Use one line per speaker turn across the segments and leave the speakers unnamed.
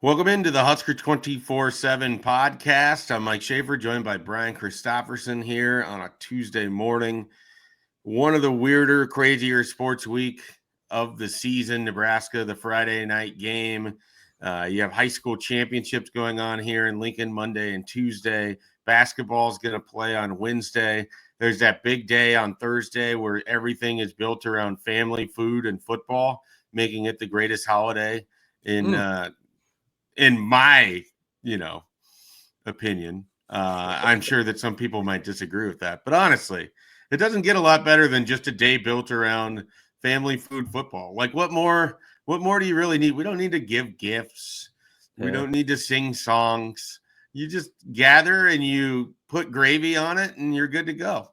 Welcome into the Husker247 podcast. I'm Mike Schaefer, joined by Brian Christopherson here on a Tuesday morning. One of the weirder, crazier sports week of the season, Nebraska, the Friday night game. You have high school championships going on here in Lincoln Monday and Tuesday. Basketball is going to play on Wednesday. There's that big day on Thursday where everything is built around family, food, and football, making it the greatest holiday in my, opinion. I'm sure that some people might disagree with that, but honestly, it doesn't get a lot better than just a day built around family, food, football. Like what more do you really need? We don't need to give gifts. We don't need to sing songs. You just gather and you put gravy on it and you're good to go.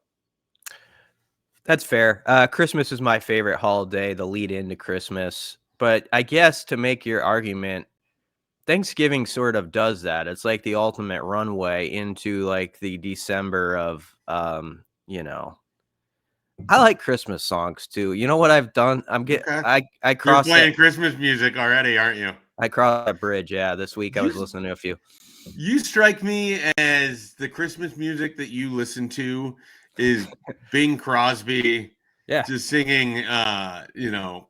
That's fair. Christmas is my favorite holiday, the lead into Christmas. But I guess to make your argument, Thanksgiving sort of does that. It's like the ultimate runway into like the December of, I like Christmas songs too. You know what I've done? I crossed.
You're playing Christmas music already, aren't you?
I crossed that bridge. Yeah, this week I was listening to a few.
You strike me as the Christmas music that you listen to is Bing Crosby, just singing,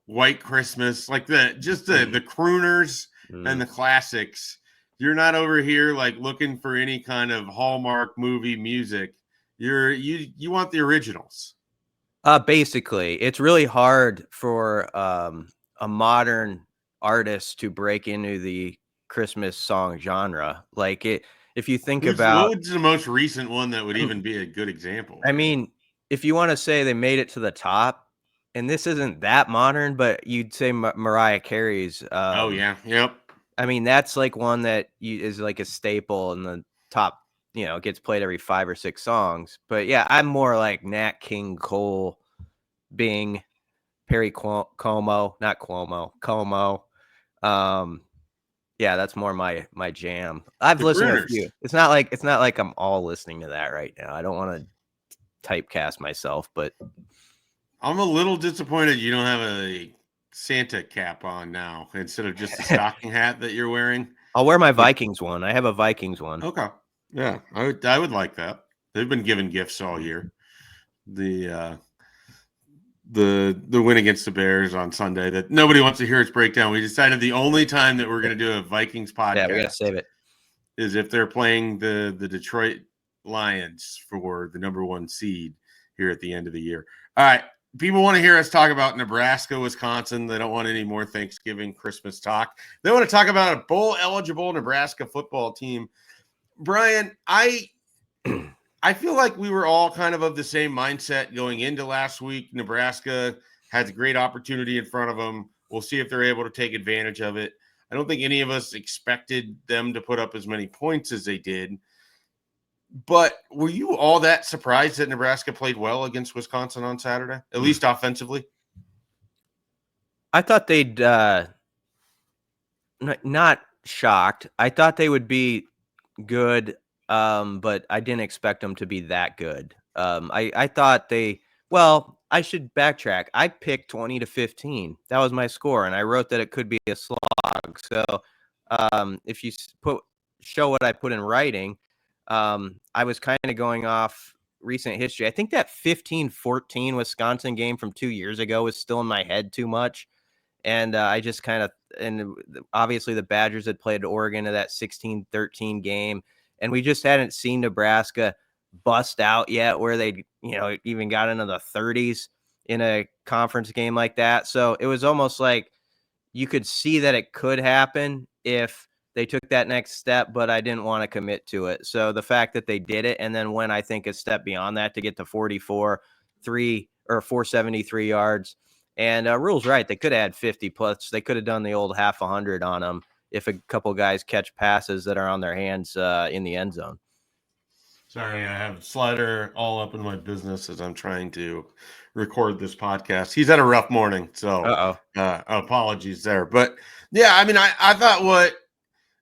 White Christmas, like the crooners and the classics. You're not over here like looking for any kind of Hallmark movie music. You want the originals.
Basically, it's really hard for a modern artist to break into the Christmas song genre. Like it, if you think about
what's the most recent one that would even be a good example?
I mean, if you want to say they made it to the top, and this isn't that modern, but you'd say Mariah Carey's.
Oh yeah, yep.
I mean, that's like one that is like a staple in the top. It gets played every 5 or 6 songs. But yeah, I'm more like Nat King Cole, Bing, Perry Como, not Cuomo, Como. Yeah, that's more my jam. I've listened to a few. It's not like I'm all listening to that right now. I don't want to typecast myself, but
I'm a little disappointed you don't have a Santa cap on now instead of just a stocking hat that you're wearing.
I'll wear my Vikings one. I have a Vikings one.
Okay. Yeah, I would like that. They've been giving gifts all year. The win against the Bears on Sunday that nobody wants to hear its breakdown. We decided the only time that we're going to do a Vikings podcast
we got to save it
is if they're playing the Detroit Lions for the number 1 seed here at the end of the year. All right. People want to hear us talk about Nebraska, Wisconsin. They don't want any more Thanksgiving, Christmas talk. They want to talk about a bowl-eligible Nebraska football team. Brian, I feel like we were all kind of the same mindset going into last week. Nebraska has a great opportunity in front of them. We'll see if they're able to take advantage of it. I don't think any of us expected them to put up as many points as they did. But were you all that surprised that Nebraska played well against Wisconsin on Saturday, at least offensively?
I thought they'd not shocked. I thought they would be good, but I didn't expect them to be that good. I thought I should backtrack. I picked 20-15. That was my score, and I wrote that it could be a slog. So if you show what I put in writing, I was kind of going off recent history. I think that 15-14 Wisconsin game from 2 years ago was still in my head too much. And I just and obviously the Badgers had played Oregon in that 16-13 game. And we just hadn't seen Nebraska bust out yet where they, even got into the 30s in a conference game like that. So it was almost like you could see that it could happen if they took that next step, but I didn't want to commit to it. So the fact that they did it and then went, I think, a step beyond that to get to 473 yards. And Rule's right. They could have had 50 plus. They could have done the old half 100 on them if a couple guys catch passes that are on their hands in the end zone.
Sorry, I have Slider all up in my business as I'm trying to record this podcast. He's had a rough morning, so apologies there. But yeah, I mean, I thought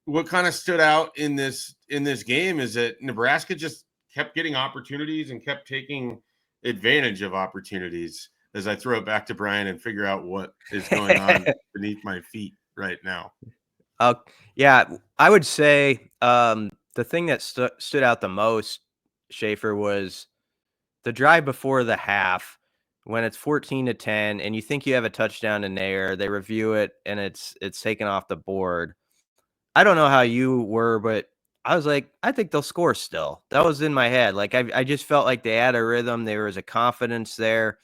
what kind of stood out in this game is that Nebraska just kept getting opportunities and kept taking advantage of opportunities. As I throw it back to Brian and figure out what is going on beneath my feet right now.
Yeah, I would say the thing that stood out the most, Schaefer, was the drive before the half when it's 14-10 and you think you have a touchdown in there. They review it and it's taken off the board. I don't know how you were, but I was like, I think they'll score still. That was in my head. Like I just felt like they had a rhythm. There was a confidence there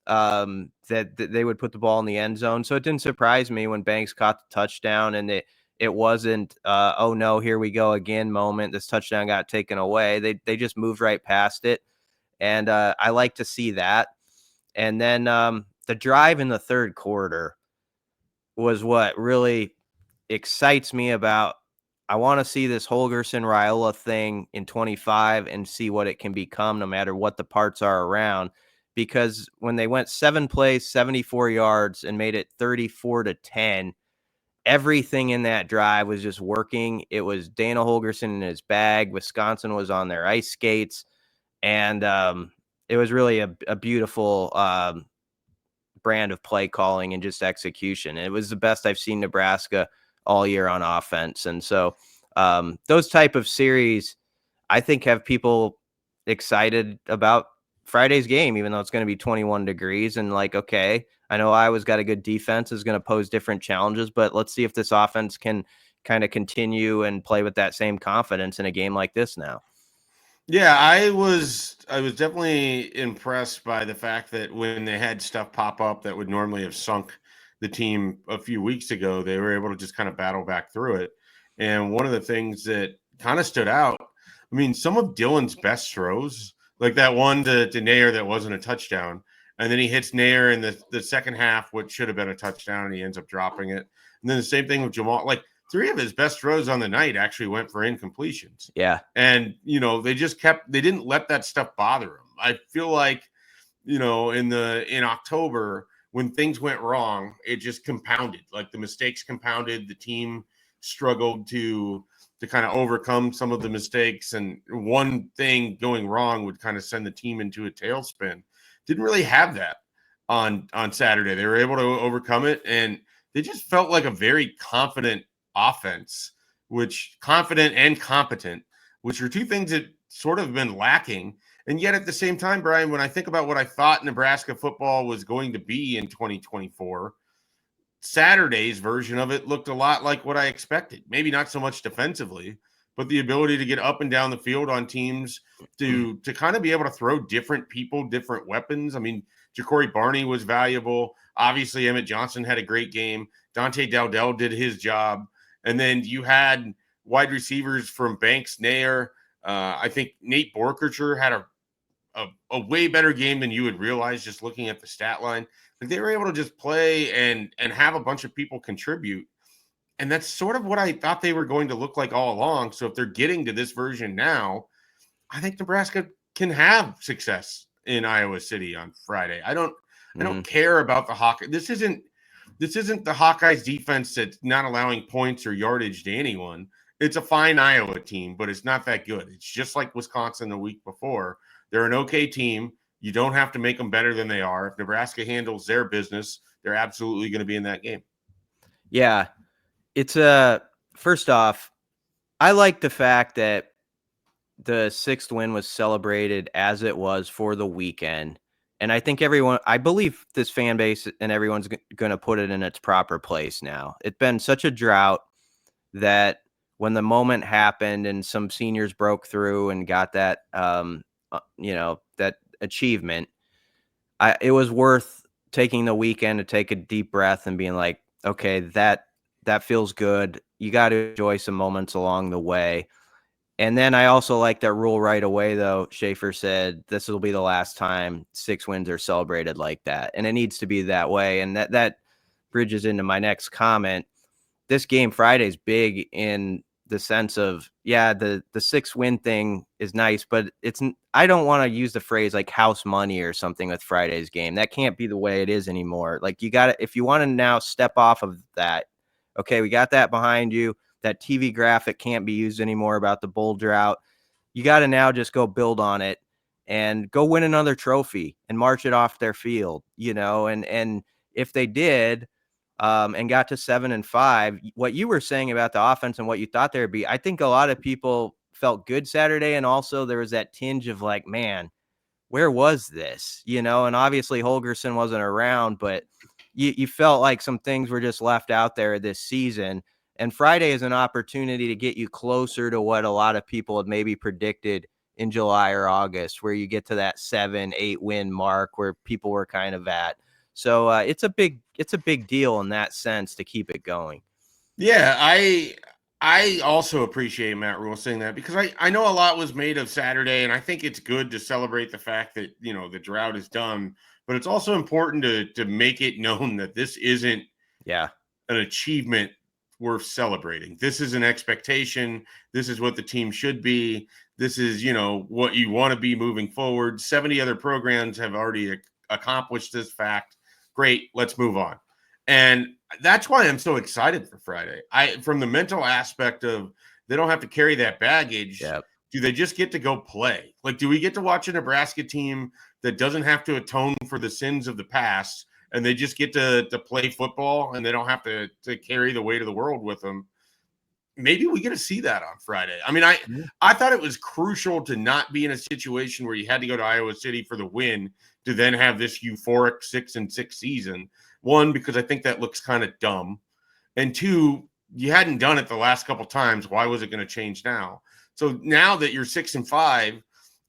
that they would put the ball in the end zone. So it didn't surprise me when Banks caught the touchdown and it wasn't oh no, here we go again moment. This touchdown got taken away. They just moved right past it. And I like to see that. And then the drive in the third quarter was what really excites me about. I want to see this Holgerson Raiola thing in 25 and see what it can become no matter what the parts are around. Because when they went 7 plays, 74 yards and made it 34-10, everything in that drive was just working. It was Dana Holgerson in his bag. Wisconsin was on their ice skates. And it was really a beautiful brand of play calling and just execution. It was the best I've seen Nebraska all year on offense. And so those type of series, I think, have people excited about Friday's game, even though it's going to be 21 degrees. And like, okay, I know Iowa's got a good defense, is going to pose different challenges, but let's see if this offense can kind of continue and play with that same confidence in a game like this now.
Yeah, I was definitely impressed by the fact that when they had stuff pop up that would normally have sunk the team a few weeks ago, they were able to just kind of battle back through it. And one of the things that kind of stood out, I mean, some of Dylan's best throws, like that one to Nair that wasn't a touchdown, and then he hits Nair in the second half, which should have been a touchdown, and he ends up dropping it. And then the same thing with Jamal, like 3 of his best throws on the night actually went for incompletions.
Yeah.
And, they just they didn't let that stuff bother him. I feel like, in October, when things went wrong, it just compounded. Like the mistakes compounded, the team struggled to kind of overcome some of the mistakes. And one thing going wrong would kind of send the team into a tailspin. Didn't really have that on Saturday. They were able to overcome it. And they just felt like a very confident offense, which confident and competent, which are 2 things that sort of been lacking. And yet at the same time, Brian, when I think about what I thought Nebraska football was going to be in 2024, Saturday's version of it looked a lot like what I expected. Maybe not so much defensively, but the ability to get up and down the field on teams to kind of be able to throw different people, different weapons. I mean, Jakori Barney was valuable. Obviously, Emmett Johnson had a great game. Dante Dowdell did his job. And then you had wide receivers from Banks, Nair. I think Nate Borkercher had a way better game than you would realize just looking at the stat line. Like they were able to just play and have a bunch of people contribute. And that's sort of what I thought they were going to look like all along. So if they're getting to this version now, I think Nebraska can have success in Iowa City on Friday. I don't care about the Hawkeyes. This isn't the Hawkeyes defense that's not allowing points or yardage to anyone. It's a fine Iowa team, but it's not that good. It's just like Wisconsin the week before. They're an okay team. You don't have to make them better than they are. If Nebraska handles their business, they're absolutely going to be in that game.
Yeah. It's first off, I like the fact that the 6th win was celebrated as it was for the weekend. And I think I believe this fan base and everyone's going to put it in its proper place now. It's been such a drought that when the moment happened and some seniors broke through and got that, that achievement, it was worth taking the weekend to take a deep breath and being like, okay, that feels good. You got to enjoy some moments along the way. And then I also like that rule right away, though. Schaefer said this will be the last time 6 wins are celebrated like that. And it needs to be that way. And that bridges into my next comment. This game Friday is big in the sense of, the 6 win thing is nice, but I don't want to use the phrase like house money or something with Friday's game. That can't be the way it is anymore. Like if you want to now step off of that, okay, we got that behind you. That TV graphic can't be used anymore about the bowl drought. You got to now just go build on it and go win another trophy and march it off their field, and if they did, and got to 7-5. What you were saying about the offense and what you thought there would be, I think a lot of people felt good Saturday. And also there was that tinge of like, man, where was this? And obviously Holgerson wasn't around, but you felt like some things were just left out there this season. And Friday is an opportunity to get you closer to what a lot of people had maybe predicted in July or August, where you get to that 7-8 win mark where people were kind of at. So it's a big deal in that sense to keep it going.
Yeah, I also appreciate Matt Rule saying that, because I know a lot was made of Saturday, and I think it's good to celebrate the fact that, the drought is done, but it's also important to make it known that this isn't an achievement worth celebrating. This is an expectation. This is what the team should be. This is, what you want to be moving forward. 70 other programs have already accomplished this fact. Great, let's move on. And that's why I'm so excited for Friday. From the mental aspect of, they don't have to carry that baggage.
Yep.
Do they just get to go play? Like, do we get to watch a Nebraska team that doesn't have to atone for the sins of the past, and they just get to play football, and they don't have to carry the weight of the world with them? Maybe we get to see that on Friday. I mean, I thought it was crucial to not be in a situation where you had to go to Iowa City for the win to then have this euphoric 6-6 season. One, because I think that looks kind of dumb. And two, you hadn't done it the last couple times. Why was it going to change now? So now that you're 6-5,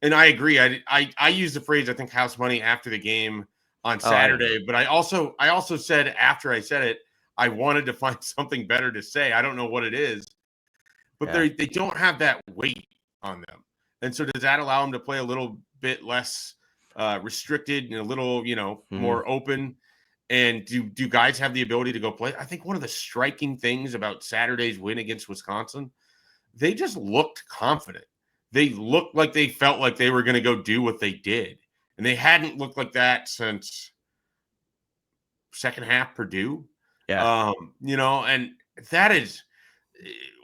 and I agree, I used the phrase, I think, house money after the game on Saturday, but I also said, after I said it, I wanted to find something better to say. I don't know what it is, but they don't have that weight on them. And so does that allow them to play a little bit less restricted and a little, more open? And do guys have the ability to go play? I think one of the striking things about Saturday's win against Wisconsin, they just looked confident. They looked like they felt like they were going to go do what they did. And they hadn't looked like that since second half Purdue.
Yeah.
And that is,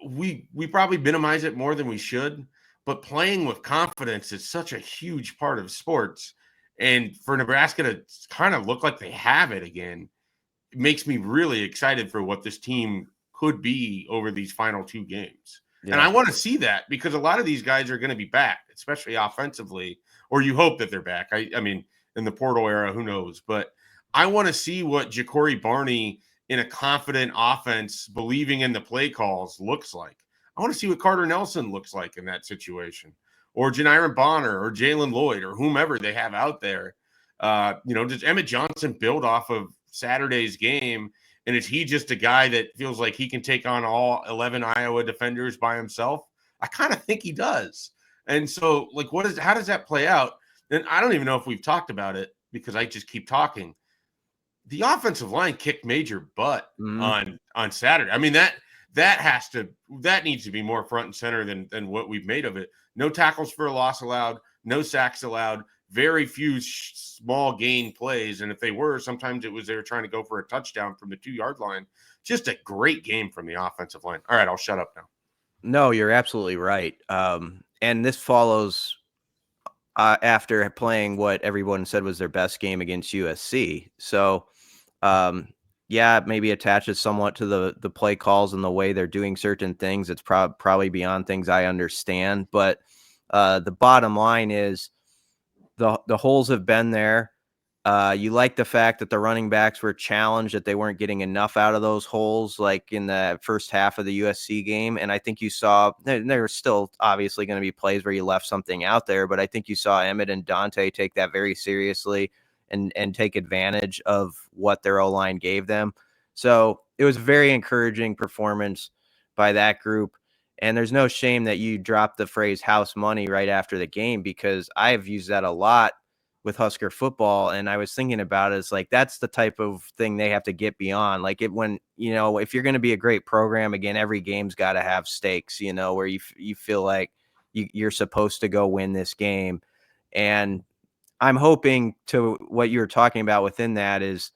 we probably minimize it more than we should, but playing with confidence is such a huge part of sports. And for Nebraska to kind of look like they have it again, it makes me really excited for what this team could be over these final two games. Yeah. And I want to see that, because a lot of these guys are going to be back, especially offensively, or you hope that they're back. I mean, in the portal era, who knows? But I want to see what Jakori Barney in a confident offense, believing in the play calls, looks like. I want to see what Carter Nelson looks like in that situation, or Janiron Bonner, or Jalen Lloyd, or whomever they have out there. Does Emmett Johnson build off of Saturday's game? And is he just a guy that feels like he can take on all 11 Iowa defenders by himself? I kind of think he does. And so, like, how does that play out? And I don't even know if we've talked about it, because I just keep talking. The offensive line kicked major butt on Saturday. I mean, that needs to be more front and center than what we've made of it. No tackles for a loss allowed, no sacks allowed, very few small gain plays. And if they were, sometimes it was they were trying to go for a touchdown from the 2-yard line. Just a great game from the offensive line. All right, I'll shut up now.
No, you're absolutely right. And this follows after playing what everyone said was their best game against USC. So, maybe attaches somewhat to the play calls and the way they're doing certain things. It's probably beyond things I understand. But the bottom line is the holes have been there. You like the fact that the running backs were challenged, that they weren't getting enough out of those holes, like in the first half of the USC game. And I think you saw there were still obviously going to be plays where you left something out there, but I think you saw Emmett and Dante take that very seriously and take advantage of what their O-line gave them. So it was a very encouraging performance by that group. And there's no shame that you dropped the phrase house money right after the game, because I've used that a lot with Husker football. And I was thinking about it, it's like, that's the type of thing they have to get beyond. Like if you're going to be a great program, again, every game's got to have stakes, where you feel like you're supposed to go win this game. And I'm hoping to what you were talking about within that is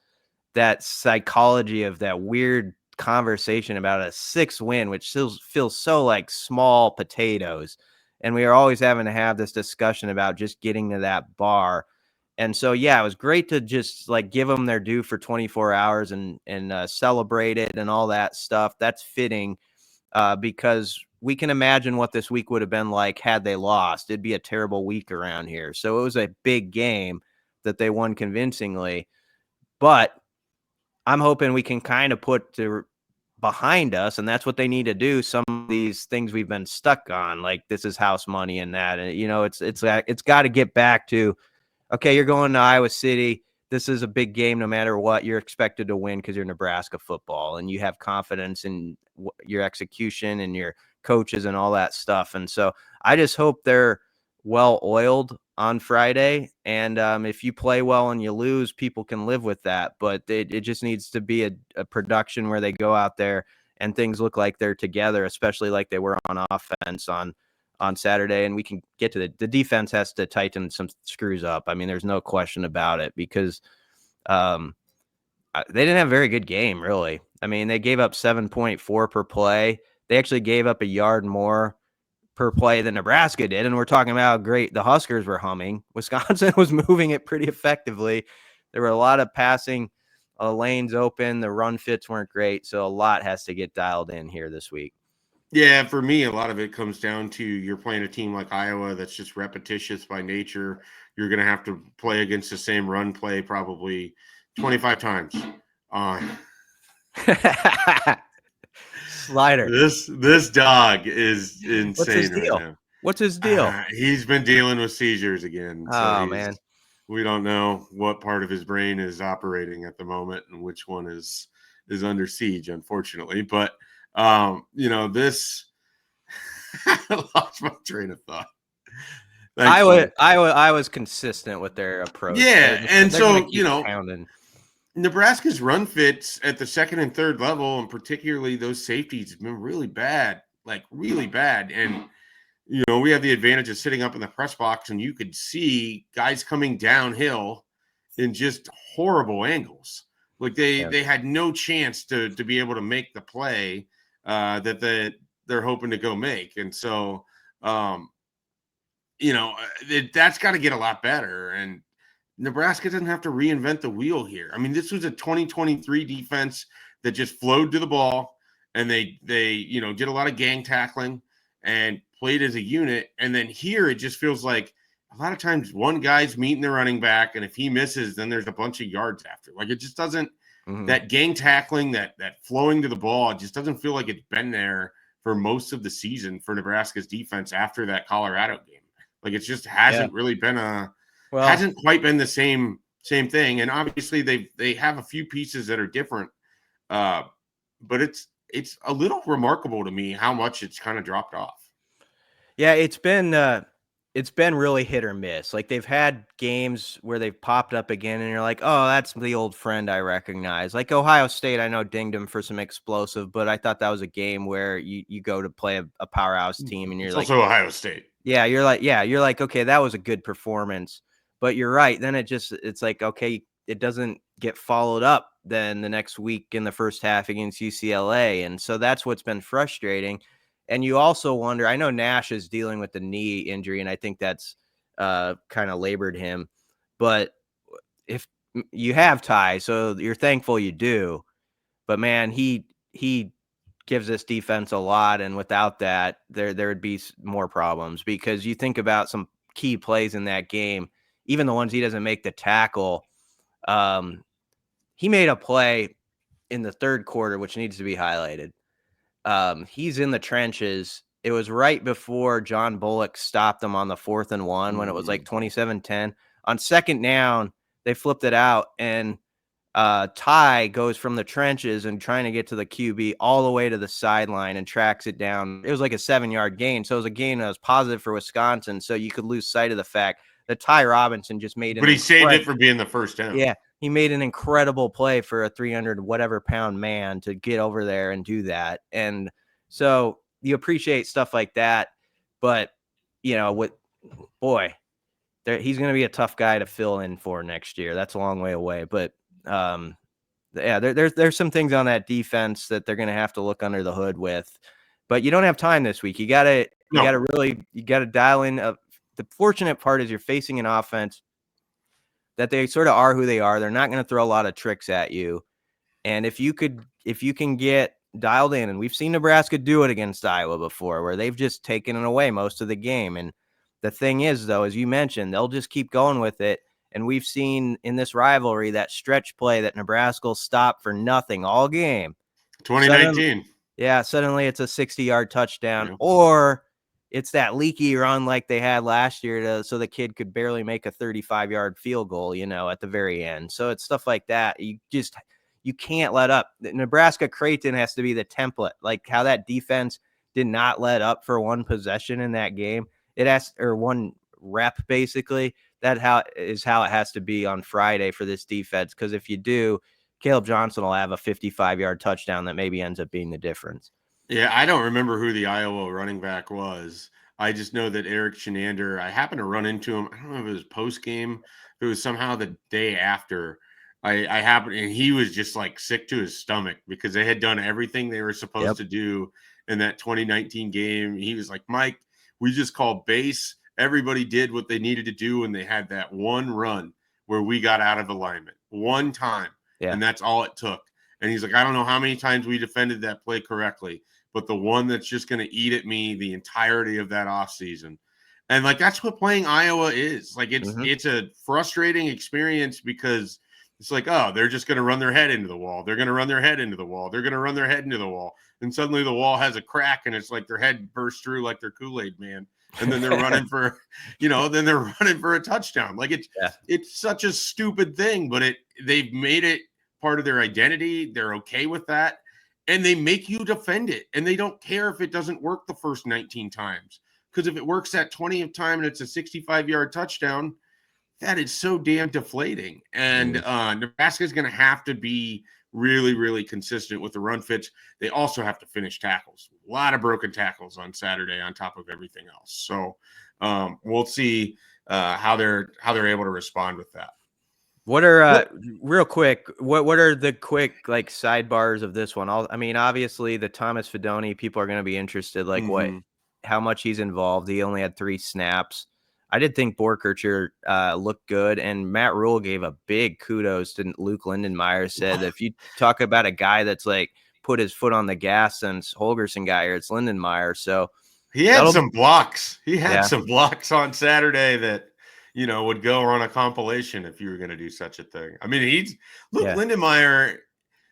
that psychology of that weird conversation about a 6 win, which still feels so like small potatoes. And we are always having to have this discussion about just getting to that bar. And so, yeah, it was great to just like give them their due for 24 hours and celebrate it and all that stuff. That's fitting because we can imagine what this week would have been like had they lost. It'd be a terrible week around here. So it was a big game that they won convincingly. But I'm hoping we can kind of put behind us, and that's what they need to do. Some of these things we've been stuck on, like this is house money and that, and it's got to get back to, okay, you're going to Iowa City. This is a big game. No matter what, you're expected to win because you're Nebraska football and you have confidence in your execution and your coaches and all that stuff. And so I just hope they're well oiled on Friday. And if you play well and you lose, people can live with that. But it just needs to be a production where they go out there and things look like they're together, especially like they were on offense on Saturday. And we can get to the defense has to tighten some screws up. I mean, there's no question about it because they didn't have a very good game, really. I mean, they gave up 7.4 per play. They actually gave up a yard more per play than Nebraska did. And we're talking about how great the Huskers were humming. Wisconsin was moving it pretty effectively. There were a lot of passing lanes open. The run fits weren't great. So a lot has to get dialed in here this week.
Yeah, for me, a lot of it comes down to you're playing a team like Iowa that's just repetitious by nature. You're going to have to play against the same run play probably 25 times.
Slider.
This dog is insane.
What's his deal?
Now.
What's his deal?
He's been dealing with seizures again.
Oh, man.
We don't know what part of his brain is operating at the moment and which one is under siege, unfortunately. But this I lost my train of thought.
I was consistent with their approach.
Yeah, and so
pounding.
Nebraska's run fits at the second and third level, and particularly those safeties, have been really bad, like really bad. And we have the advantage of sitting up in the press box, and you could see guys coming downhill in just horrible angles. Like they had no chance to be able to make the play that they're hoping to go make. And so, that's got to get a lot better. And Nebraska doesn't have to reinvent the wheel here. I mean, this was a 2023 defense that just flowed to the ball, and they did a lot of gang tackling and played as a unit. And then here it just feels like a lot of times one guy's meeting the running back, and if he misses, then there's a bunch of yards after. Like it just doesn't that gang tackling, that flowing to the ball, it just doesn't feel like it's been there for most of the season for Nebraska's defense after that Colorado game. Like it just hasn't really been hasn't quite been the same thing. And obviously they have a few pieces that are different. But it's a little remarkable to me how much it's kind of dropped off.
Yeah, it's been really hit or miss. Like they've had games where they've popped up again and you're like, oh, that's the old friend I recognize. Like Ohio State, I know dinged them for some explosive, but I thought that was a game where you go to play a powerhouse team and you're
it's
like,
also Ohio State.
Yeah, you're like, okay, that was a good performance. But you're right. Then it's like, okay, it doesn't get followed up then the next week in the first half against UCLA. And so that's what's been frustrating. And you also wonder, I know Nash is dealing with the knee injury, and I think that's kind of labored him. But if you have Ty, so you're thankful you do. But man, he gives this defense a lot, and without that, there would be more problems because you think about some key plays in that game, even the ones he doesn't make the tackle. He made a play in the third quarter, which needs to be highlighted. He's in the trenches. It was right before John Bullock stopped them on the 4th and 1 when it was like 27-10. On second down, they flipped it out, and Ty goes from the trenches and trying to get to the QB all the way to the sideline and tracks it down. It was like a 7-yard gain. So it was a gain that was positive for Wisconsin. So you could lose sight of the fact that Ty Robinson just made it.
But he saved it for being the first down.
Yeah. He made an incredible play for a 300 whatever pound man to get over there and do that. And so you appreciate stuff like that. But, he's going to be a tough guy to fill in for next year. That's a long way away. But, there's some things on that defense that they're going to have to look under the hood with, but you don't have time this week. You got to dial in. The fortunate part is you're facing an offense that they sort of are who they are. They're not going to throw a lot of tricks at you. And if you can get dialed in, and we've seen Nebraska do it against Iowa before, where they've just taken it away most of the game. And the thing is, though, as you mentioned, they'll just keep going with it. And we've seen in this rivalry that stretch play that Nebraska will stop for nothing all game.
2019.
Suddenly it's a 60-yard touchdown,
Yeah.
or it's that leaky run like they had last year so the kid could barely make a 35-yard field goal, at the very end. So it's stuff like that. You can't let up. Nebraska Creighton has to be the template, like how that defense did not let up for one possession in that game. Or one rep, basically. How it has to be on Friday for this defense. Because if you do, Caleb Johnson will have a 55-yard touchdown that maybe ends up being the difference.
Yeah, I don't remember who the Iowa running back was. I just know that Eric Shenander, I happened to run into him. I don't know if it was post game, if it was somehow the day after. I happened, and he was just like sick to his stomach because they had done everything they were supposed to do in that 2019 game. He was like, Mike, we just called base. Everybody did what they needed to do, and they had that one run where we got out of alignment one time, and that's all it took. And he's like, I don't know how many times we defended that play correctly, but the one that's just going to eat at me the entirety of that offseason. And like, that's what playing Iowa is. Like, it's a frustrating experience because it's like, oh, they're just going to run their head into the wall. They're going to run their head into the wall. They're going to run their head into the wall. And suddenly the wall has a crack and it's like their head bursts through like they're Kool-Aid Man. And then they're running for, a touchdown. Like it's such a stupid thing, but they've made it part of their identity. They're okay with that. And they make you defend it. And they don't care if it doesn't work the first 19 times. Because if it works that 20th time and it's a 65-yard touchdown, that is so damn deflating. And Nebraska is going to have to be really, really consistent with the run fits. They also have to finish tackles. A lot of broken tackles on Saturday on top of everything else. So we'll see how they're able to respond with that.
What are real quick? What are the quick like sidebars of this one? Obviously the Thomas Fidone people are going to be interested. Like how much he's involved. He only had 3 snaps. I did think Borkercher looked good, and Matt Rule gave a big kudos to Luke Lindenmeyer. Said if you talk about a guy that's like put his foot on the gas since Holgerson got here, it's Lindenmeyer. So
he had some blocks. He had some blocks on Saturday that would go on a compilation if you were going to do such a thing. I mean, Lindenmeyer.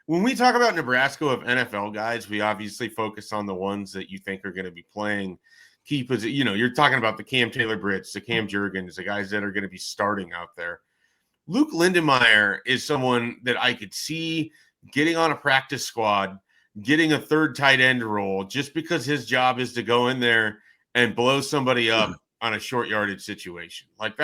When we talk about Nebraska of NFL guys, we obviously focus on the ones that you think are going to be playing key position. You're talking about the Cam Taylor-Britt, the Cam Jurgens, the guys that are going to be starting out there. Luke Lindenmeyer is someone that I could see getting on a practice squad, getting a third tight end role, just because his job is to go in there and blow somebody up on a short yardage situation. Like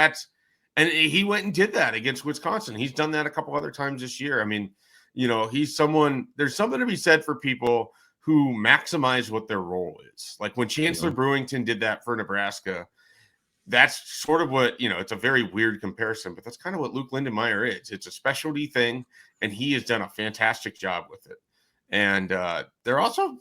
and he went and did that against Wisconsin. He's done that a couple other times this year. I mean, he's someone, there's something to be said for people who maximize what their role is. Like when Chancellor Brewington did that for Nebraska, that's sort of what, it's a very weird comparison, but that's kind of what Luke Lindenmeyer is. It's a specialty thing, and he has done a fantastic job with it. And they're also,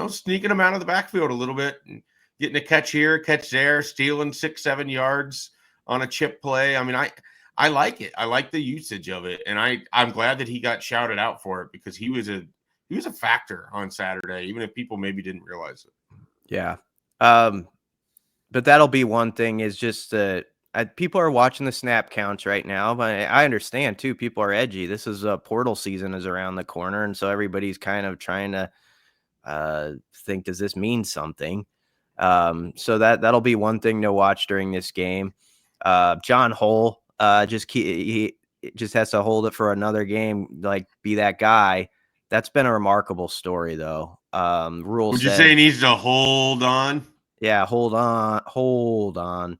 sneaking him out of the backfield a little bit and getting a catch here, catch there, stealing 6-7 yards on a chip play. I mean, I like it. I like the usage of it. And I'm glad that he got shouted out for it because he was a factor on Saturday, even if people maybe didn't realize it.
Yeah. But that'll be one thing is just people are watching the snap counts right now, but I understand too. People are edgy. This is portal season is around the corner. And so everybody's kind of trying to think, does this mean something? So that'll be one thing to watch during this game. John Hull, he just has to hold it for another game, like be that guy. That's been a remarkable story, though. Rule
Would you say he needs to hold on?
Yeah, hold on.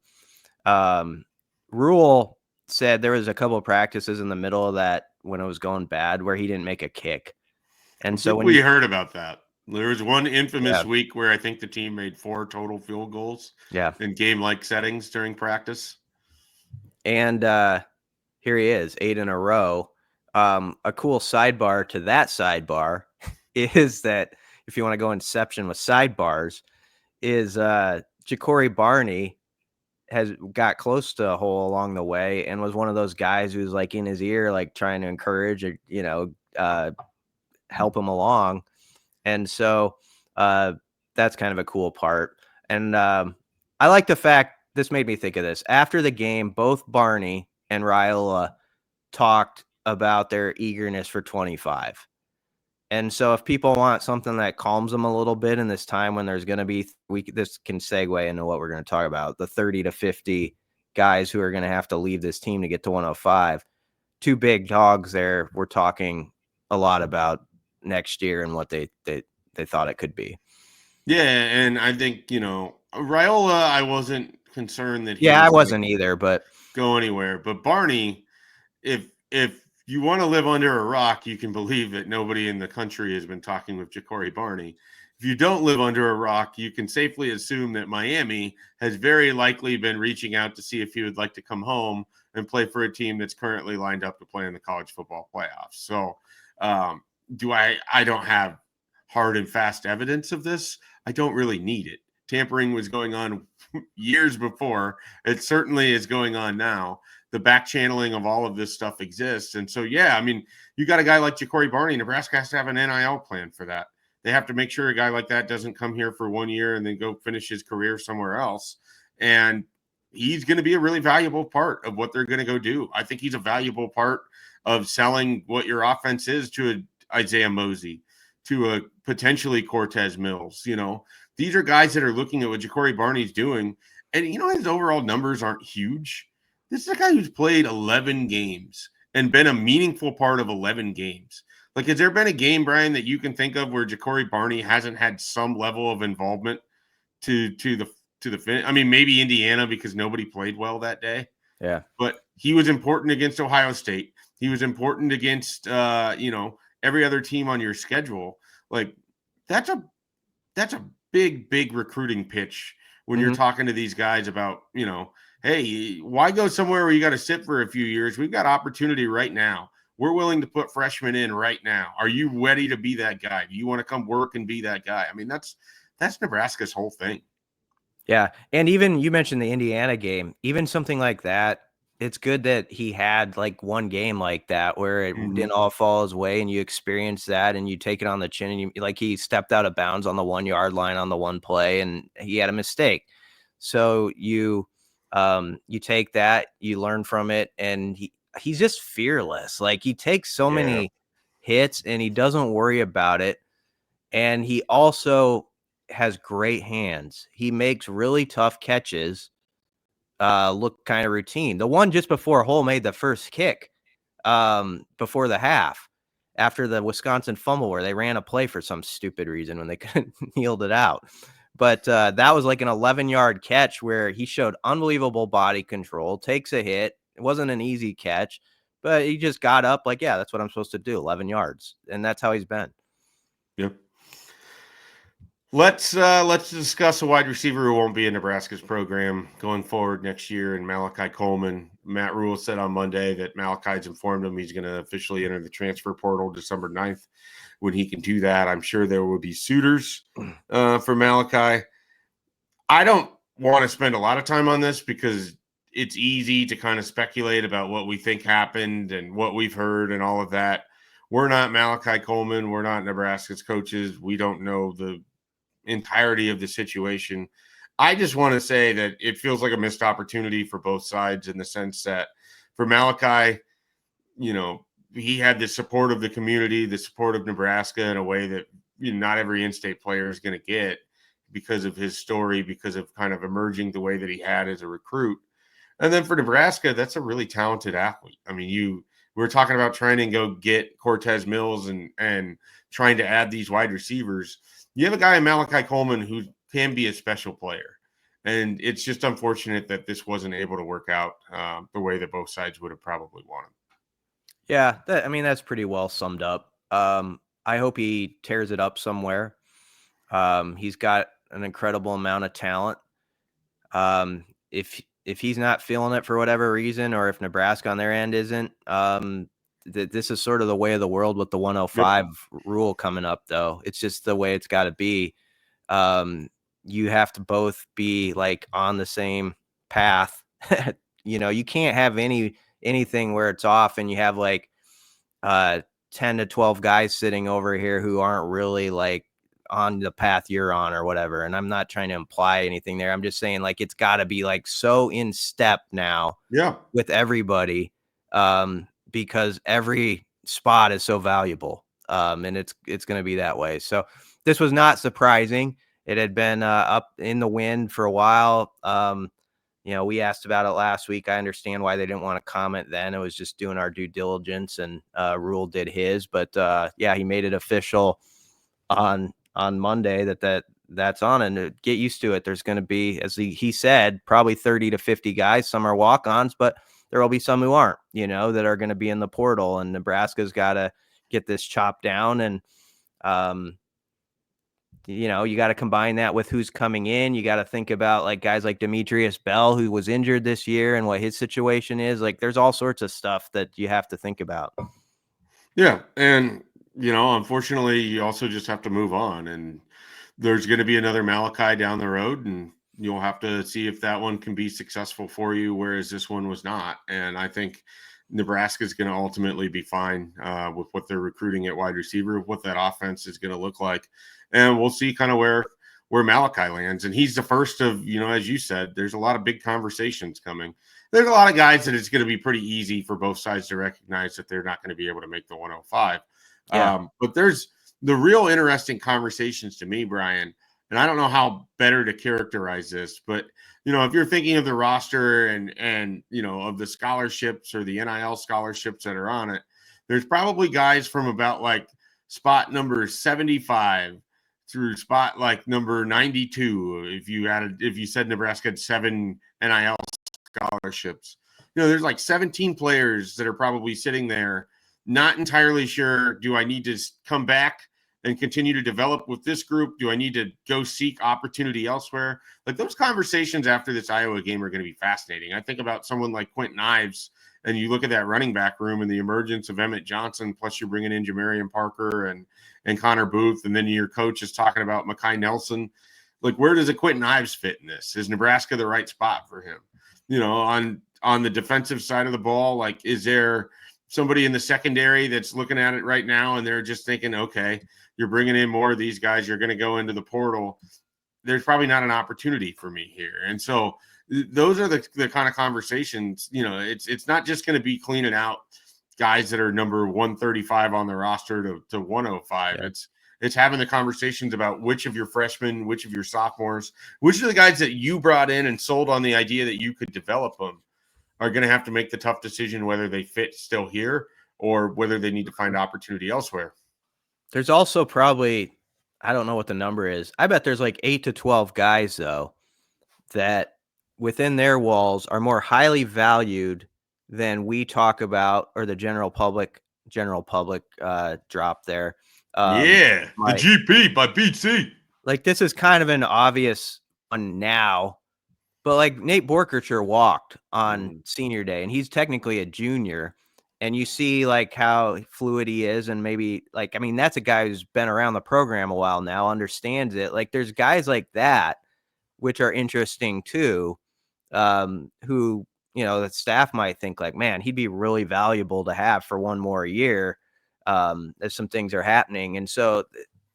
Rule said there was a couple of practices in the middle of that when it was going bad where he didn't make a kick. And so when
we heard about that, there was one infamous week where I think the team made 4 total field goals in game-like settings during practice.
And here he is, 8 in a row. A cool sidebar to that sidebar is that if you want to go Inception with sidebars, is Jakori Barney has got close to Hole along the way and was one of those guys who's like in his ear, like trying to encourage or, help him along. And so that's kind of a cool part. And I like the fact, this made me think of this. After the game, both Barney and Raiola talked about their eagerness for 25. And so if people want something that calms them a little bit in this time when there's going to be, this can segue into what we're going to talk about, the 30 to 50 guys who are going to have to leave this team to get to 105. Two big dogs there. We're talking a lot about next year and what they thought it could be.
Yeah, and I think, Raiola, I wasn't concerned that
I wasn't either, but
go anywhere. But Barney, if you want to live under a rock, you can believe that nobody in the country has been talking with Jakori Barney. If you don't live under a rock, you can safely assume that Miami has very likely been reaching out to see if he would like to come home and play for a team that's currently lined up to play in the college football playoffs. So I don't have hard and fast evidence of this. I don't really need it. Tampering was going on years before. It certainly is going on now. The back channeling of all of this stuff exists. And so, yeah, I mean, you got a guy like Jakori Barney. Nebraska has to have an NIL plan for that. They have to make sure a guy like that doesn't come here for 1 year and then go finish his career somewhere else. And he's going to be a really valuable part of what they're going to go do. I think he's a valuable part of selling what your offense is to a Isaiah Mosey, to a potentially Cortez Mills. These are guys that are looking at what Jakori Barney's doing. And, his overall numbers aren't huge. This is a guy who's played 11 games and been a meaningful part of 11 games. Like, has there been a game, Brian, that you can think of where Jakori Barney hasn't had some level of involvement to the finish? I mean, maybe Indiana because nobody played well that day.
Yeah.
But he was important against Ohio State. He was important against, every other team on your schedule. Like, that's a big recruiting pitch when you're talking to these guys about, hey, why go somewhere where you got to sit for a few years? We've got opportunity right now. We're willing to put freshmen in right now. Are you ready to be that guy? Do you want to come work and be that guy? I mean, that's Nebraska's whole thing.
Yeah. And even you mentioned the Indiana game, even something like that. It's good that he had like one game like that where it didn't all fall his way and you experience that and you take it on the chin and he stepped out of bounds on the 1 yard line on the one play and he had a mistake. So you take that, you learn from it, and he's just fearless. Like, he takes so many hits and he doesn't worry about it. And he also has great hands. He makes really tough catches look kind of routine. The one just before Hull made the first kick before the half, after the Wisconsin fumble where they ran a play for some stupid reason when they couldn't yield it out. But that was like an 11-yard catch where he showed unbelievable body control, takes a hit. It wasn't an easy catch, but he just got up like, yeah, that's what I'm supposed to do, 11 yards. And that's how he's been.
Yep. Let's discuss a wide receiver who won't be in Nebraska's program going forward next year, and Malachi Coleman. Matt Rule said on Monday that Malachi's informed him he's going to officially enter the transfer portal December 9th. When he can do that, I'm sure there will be suitors for Malachi. I don't want to spend a lot of time on this because it's easy to kind of speculate about what we think happened and what we've heard and all of that. We're not Malachi Coleman. We're not Nebraska's coaches. We don't know the entirety of the situation. I just want to say that it feels like a missed opportunity for both sides in the sense that for Malachi, he had the support of the community, the support of Nebraska in a way that not every in-state player is going to get because of his story, because of kind of emerging the way that he had as a recruit. And then for Nebraska, that's a really talented athlete. I mean, we were talking about trying to go get Cortez Mills and trying to add these wide receivers. You have a guy in Malachi Coleman who can be a special player. And it's just unfortunate that this wasn't able to work out the way that both sides would have probably wanted.
Yeah, that's pretty well summed up. I hope he tears it up somewhere. He's got an incredible amount of talent. If he's not feeling it for whatever reason, or if Nebraska on their end isn't, this is sort of the way of the world with the 105 rule coming up, though. It's just the way it's got to be. You have to both be like on the same path. You can't have anything where it's off and you have like 10 to 12 guys sitting over here who aren't really like on the path you're on or whatever. And I'm not trying to imply anything there. I'm just saying like it's got to be like so in step now with everybody, because every spot is so valuable, and it's going to be that way. So this was not surprising. It had been up in the wind for a while. We asked about it last week. I understand why they didn't want to comment then. It was just doing our due diligence, and Rule did his. But he made it official on Monday that's on, and get used to it. There's going to be, as he said, probably 30 to 50 guys. Some are walk-ons, but there will be some who aren't, that are going to be in the portal, and Nebraska's got to get this chopped down. And, you got to combine that with who's coming in. You got to think about like guys like Demetrius Bell, who was injured this year, and what his situation is. Like there's all sorts of stuff that you have to think about.
Yeah. And, unfortunately, you also just have to move on. And there's going to be another Malachi down the road, and you'll have to see if that one can be successful for you, whereas this one was not. And I think Nebraska is going to ultimately be fine with what they're recruiting at wide receiver, what that offense is going to look like. And we'll see kind of where Malachi lands. And he's the first of, as you said, there's a lot of big conversations coming. There's a lot of guys that it's going to be pretty easy for both sides to recognize that they're not going to be able to make the 105.
Yeah.
But there's the real interesting conversations to me, Brian, and I don't know how better to characterize this, but, if you're thinking of the roster and of the scholarships or the NIL scholarships that are on it, there's probably guys from about like spot number 75 through spot like number 92. If you said Nebraska had 7 NIL scholarships, there's like 17 players that are probably sitting there, not entirely sure. Do I need to come back and continue to develop with this group? Do I need to go seek opportunity elsewhere? Like those conversations after this Iowa game are going to be fascinating. I think about someone like Quentin Ives, and you look at that running back room and the emergence of Emmett Johnson, plus you're bringing in Jamarian Parker and Connor Booth, and then your coach is talking about Makai Nelson. Like, where does a Quentin Ives fit in this? Is Nebraska the right spot for him? On the defensive side of the ball, like, is there somebody in the secondary that's looking at it right now and they're just thinking, okay, you're bringing in more of these guys, you're going to go into the portal, there's probably not an opportunity for me here. And so those are the kind of conversations, it's not just going to be cleaning out guys that are number 135 on the roster to 105. Yeah. It's having the conversations about which of your freshmen, which of your sophomores, which of the guys that you brought in and sold on the idea that you could develop them are going to have to make the tough decision whether they fit still here or whether they need to find opportunity elsewhere.
There's also probably, I don't know what the number is. I bet there's like 8 to 12 guys, though, that within their walls are more highly valued than we talk about, or the general public drop there.
The GP by BC.
Like, this is kind of an obvious one now, but like Nate Borkercher walked on senior day, and he's technically a junior. And you see like how fluid he is, and maybe like, I mean, that's a guy who's been around the program a while now, understands it. Like there's guys like that, which are interesting too, who, the staff might think like, man, he'd be really valuable to have for one more year, as some things are happening. And so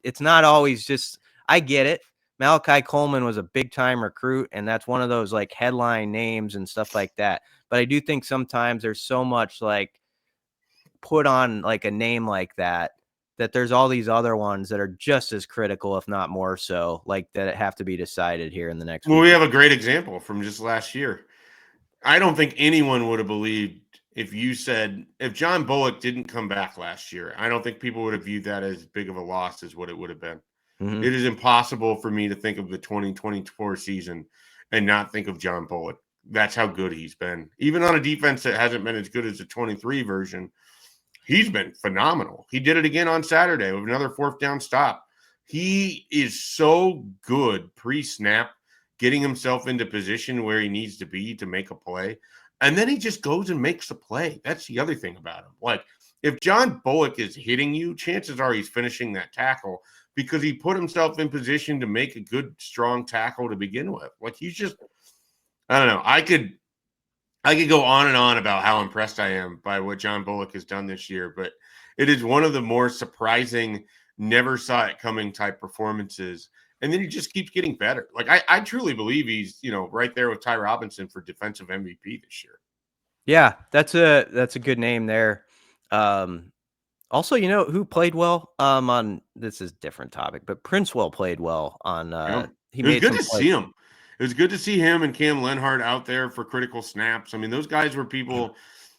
it's not always just, I get it. Malachi Coleman was a big time recruit, and that's one of those like headline names and stuff like that. But I do think sometimes there's so much like put on like a name like that there's all these other ones that are just as critical, if not more so, like that have to be decided here in the next week.
We have a great example from just last year. I don't think anyone would have believed if John Bullock didn't come back last year. I don't think people would have viewed that as big of a loss as what it would have been. Mm-hmm. It is impossible for me to think of the 2024 season and not think of John Bullock. That's how good he's been. Even on a defense that hasn't been as good as the 23 version, he's been phenomenal. He did it again on Saturday with another 4th down stop. He is so good pre-snap, getting himself into position where he needs to be to make a play. And then he just goes and makes the play. That's the other thing about him. Like, if John Bullock is hitting you, chances are he's finishing that tackle because he put himself in position to make a good, strong tackle to begin with. Like, I don't know. I could go on and on about how impressed I am by what John Bullock has done this year, but it is one of the more surprising, never saw it coming type performances. And then he just keeps getting better. Like I truly believe he's, right there with Ty Robinson for defensive MVP this year.
Yeah, that's a good name there. Also, who played well? On this is a different topic, but Princewell played well on. He
It was
made
good
some
to
plays.
see him. It was good to see him and Cam Lenhart out there for critical snaps. I mean, those guys were people.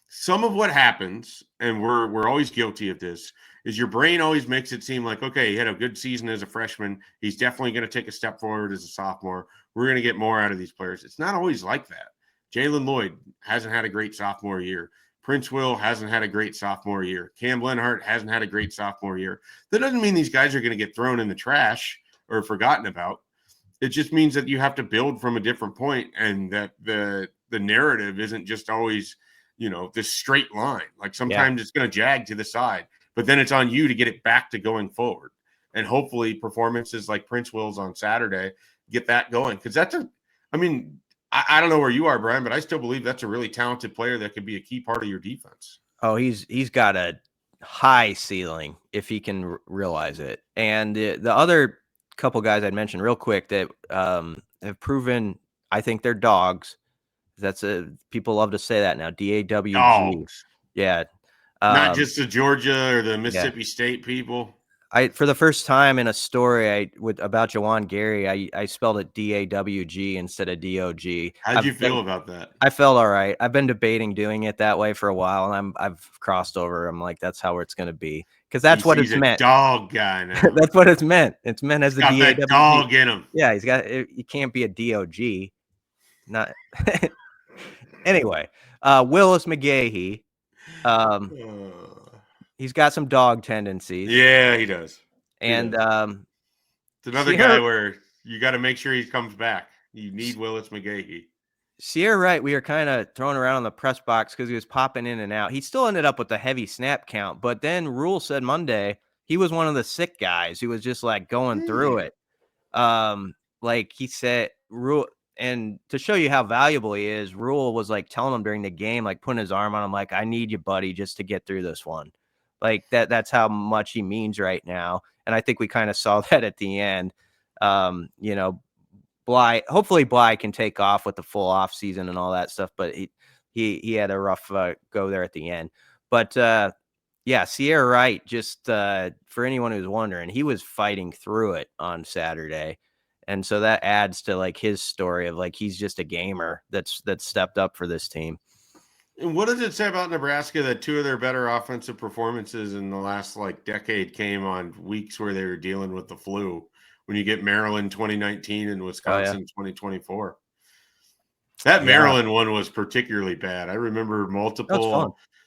Some of what happens, and we're always guilty of this, is your brain always makes it seem like, okay, he had a good season as a freshman. He's definitely going to take a step forward as a sophomore. We're going to get more out of these players. It's not always like that. Jalen Lloyd hasn't had a great sophomore year. Prince Will hasn't had a great sophomore year. Cam Lenhart hasn't had a great sophomore year. That doesn't mean these guys are going to get thrown in the trash or forgotten about. It just means that you have to build from a different point, and that the narrative isn't just always, this straight line. Like sometimes it's going to jag to the side, but then it's on you to get it back to going forward. And hopefully performances like Prince Will's on Saturday get that going. Because I don't know where you are, Brian, but I still believe that's a really talented player that could be a key part of your defense.
Oh, he's got a high ceiling if he can realize it. And the other couple guys I'd mentioned real quick that have proven, I think they're dogs. That's people love to say that now. DAWG.
Dogs.
Yeah.
Not just the Georgia or the Mississippi
Yeah.
State people.
For the first time in a story about Jawan Gary, I spelled it DAWG instead of DOG.
How'd you feel about that?
I felt all right. I've been debating doing it that way for a while, and I've crossed over. I'm like, that's how it's going to be, because that's what it's meant.
Dog guy now.
That's what it's meant. It's meant as the
DAWG. That dog in him.
Yeah, he's got. You can't be a DOG. Not anyway. Willis McGahee. He's got some dog tendencies.
Yeah, he does.
And
it's another guy where you got to make sure he comes back. You need Willis McGahee.
Sierra Wright, we were kind of throwing around on the press box because he was popping in and out. He still ended up with a heavy snap count, but then Rule said Monday he was one of the sick guys who was just like going through it. Like he said, Rule, and to show you how valuable he is, Rule was like telling him during the game, like putting his arm on him, like, I need you, buddy, just to get through this one. Like that's how much he means right now. And I think we kind of saw that at the end. Hopefully Bly can take off with the full off season and all that stuff, but he had a rough go there at the end. But Sierra Wright, just for anyone who's wondering, he was fighting through it on Saturday. And so that adds to like his story of like, he's just a gamer that's stepped up for this team.
And what does it say about Nebraska that two of their better offensive performances in the last decade came on weeks where they were dealing with the flu? When you get Maryland 2019 and Wisconsin 2024. That Maryland one was particularly bad. I remember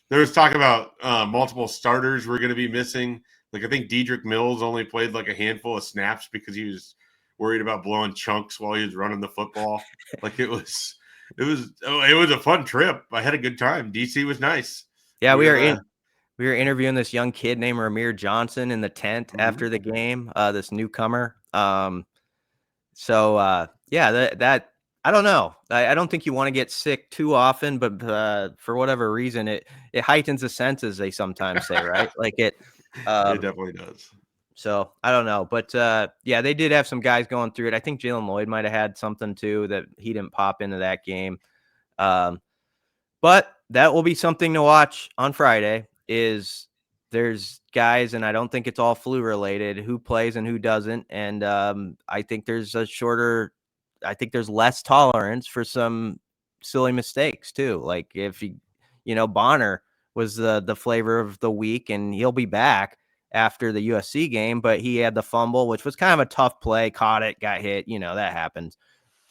there was talk about multiple starters were going to be missing. Like I think Dedrick Mills only played like a handful of snaps because he was worried about blowing chunks while he was running the football. Like it was a fun trip. I had a good time. DC was nice.
Yeah, we were interviewing this young kid named Ramir Johnson in the tent after the game, this newcomer. That I don't know. I don't think you want to get sick too often, but for whatever reason, it heightens the senses, they sometimes say, right? Like it
definitely does.
So I don't know, but they did have some guys going through it. I think Jalen Lloyd might have had something too that he didn't pop into that game. But that will be something to watch on Friday. There's guys, and I don't think it's all flu related, who plays and who doesn't. And I think there's less tolerance for some silly mistakes too. Like if Bonner was the flavor of the week, and he'll be back after the USC game, but he had the fumble, which was kind of a tough play, caught it, got hit, that happens.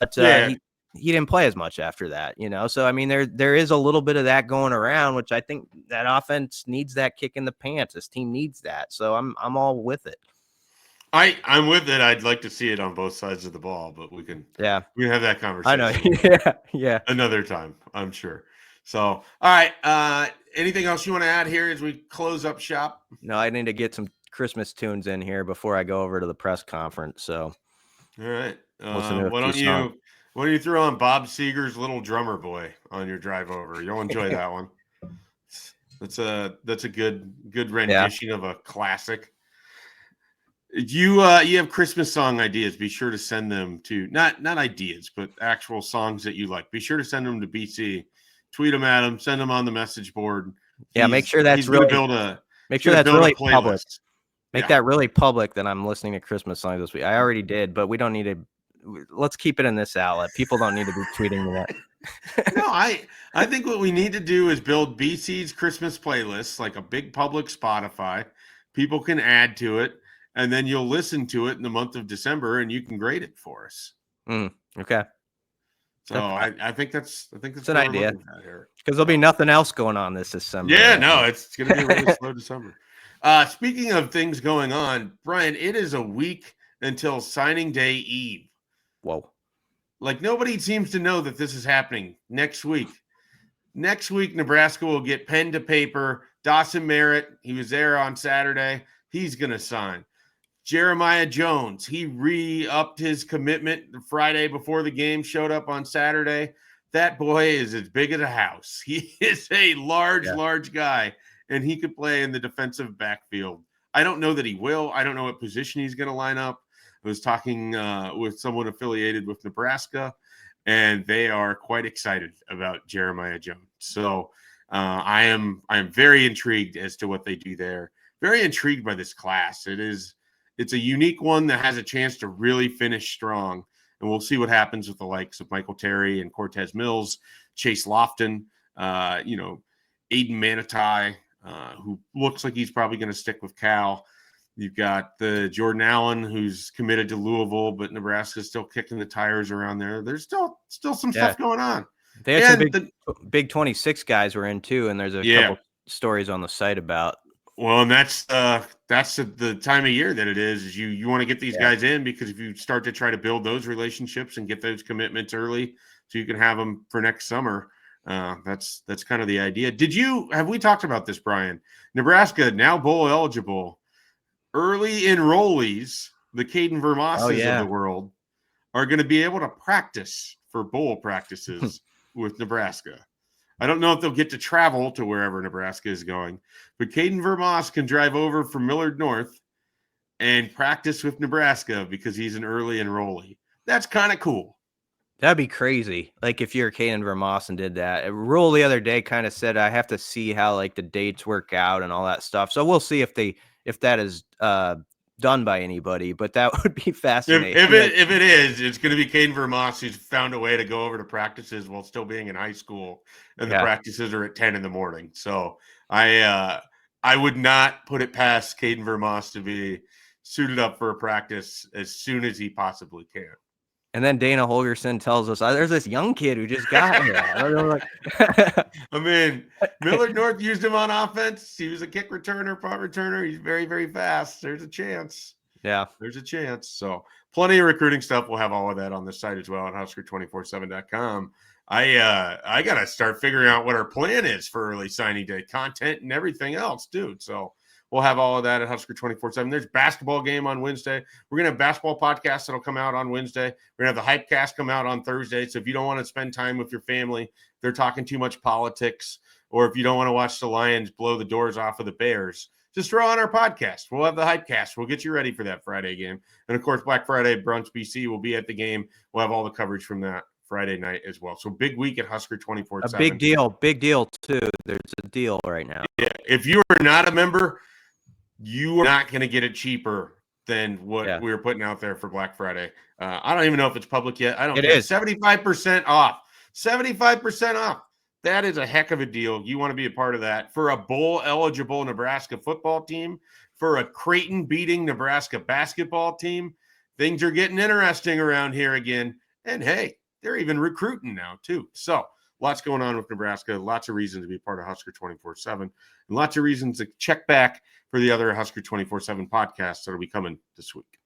But he didn't play as much after that, So I mean, there is a little bit of that going around, which I think that offense needs that kick in the pants. This team needs that, so I'm all with it.
I'm with it. I'd like to see it on both sides of the ball, but we can have that conversation.
I know, yeah,
another time, I'm sure. So, all right. Anything else you want to add here as we close up shop?
No, I need to get some Christmas tunes in here before I go over to the press conference. So,
all right. Why don't you throw on Bob Seger's Little Drummer Boy on your drive over? You'll enjoy that one. That's a good rendition of a classic. You have Christmas song ideas. Be sure to send them to not ideas, but actual songs that you like. Be sure to send them to BC. Tweet them at him. Send them on the message board.
Make sure that's really public. Make that really public that I'm listening to Christmas songs this week. I already did, but we don't need to. Let's keep it in this outlet. People don't need to be tweeting me that.
No, I think what we need to do is build BC's Christmas playlists, like a big public Spotify. People can add to it, and then you'll listen to it in the month of December, and you can grade it for us.
Okay.
So I think that's
an idea, because there'll be nothing else going on this December.
Yeah, no, it's going to be a really slow December. Speaking of things going on, Brian, it is a week until signing day eve.
Whoa.
Like, nobody seems to know that this is happening next week. Next week, Nebraska will get pen to paper. Dawson Merritt, he was there on Saturday. He's going to sign. Jeremiah Jones, he re-upped his commitment the Friday before the game, showed up on Saturday. That boy is as big as a house. He is a large guy, and he could play in the defensive backfield. I don't know that he will. I don't know what position he's going to line up. I was talking with someone affiliated with Nebraska, and they are quite excited about Jeremiah Jones. So I am very intrigued as to what they do there. Very intrigued by this class. It's a unique one that has a chance to really finish strong, and we'll see what happens with the likes of Michael Terry and Cortez Mills, Chase Lofton, Aiden Manitai, who looks like he's probably going to stick with Cal. You've got the Jordan Allen, who's committed to Louisville, but Nebraska's still kicking the tires around there. There's still some stuff going on.
They had some big 26 guys were in too, and there's a couple stories on the site about.
Well, and that's the time of year that it is you want to get these guys in, because if you start to try to build those relationships and get those commitments early so you can have them for next summer, that's kind of the idea. Have we talked about this, Brian? Nebraska now bowl eligible. Early enrollees, the Caden Vermosses of the world, are going to be able to practice for bowl practices with Nebraska. I don't know if they'll get to travel to wherever Nebraska is going, but Caden Vermoss can drive over from Millard North and practice with Nebraska because he's an early enrollee. That's kind of cool.
That'd be crazy. Like, if you're Caden Vermoss and did that. Rule the other day kind of said I have to see how like the dates work out and all that stuff. So we'll see if that is done by anybody, but that would be fascinating.
If it is, it's going to be Caden Vermoss who's found a way to go over to practices while still being in high school, and the practices are at 10 in the morning. So I would not put it past Caden Vermoss to be suited up for a practice as soon as he possibly can.
And then Dana Holgerson tells us, there's this young kid who just got here.
I mean, Millard North used him on offense. He was a kick returner, punt returner. He's very, very fast. There's a chance.
Yeah.
There's a chance. So plenty of recruiting stuff. We'll have all of that on the site as well at Husker247.com. I got to start figuring out what our plan is for early signing day content and everything else, dude. So we'll have all of that at Husker247. There's basketball game on Wednesday. We're going to have basketball podcasts that'll come out on Wednesday. We're going to have the Hypecast come out on Thursday. So if you don't want to spend time with your family, if they're talking too much politics, or if you don't want to watch the Lions blow the doors off of the Bears, just throw on our podcast. We'll have the Hypecast. We'll get you ready for that Friday game. And, of course, Black Friday Brunch BC will be at the game. We'll have all the coverage from that Friday night as well. So big week at Husker247.
A big deal, too. There's a deal right now.
Yeah, if you are not a member, you are not going to get it cheaper than what we were putting out there for Black Friday. I don't even know if it's public yet. I don't know. 75% off. 75% off. That is a heck of a deal. You want to be a part of that. For a bowl-eligible Nebraska football team, for a Creighton-beating Nebraska basketball team, things are getting interesting around here again. And, hey, they're even recruiting now, too. So, lots going on with Nebraska. Lots of reasons to be part of Husker247. And lots of reasons to check back for the other Husker247 podcasts that will be coming this week.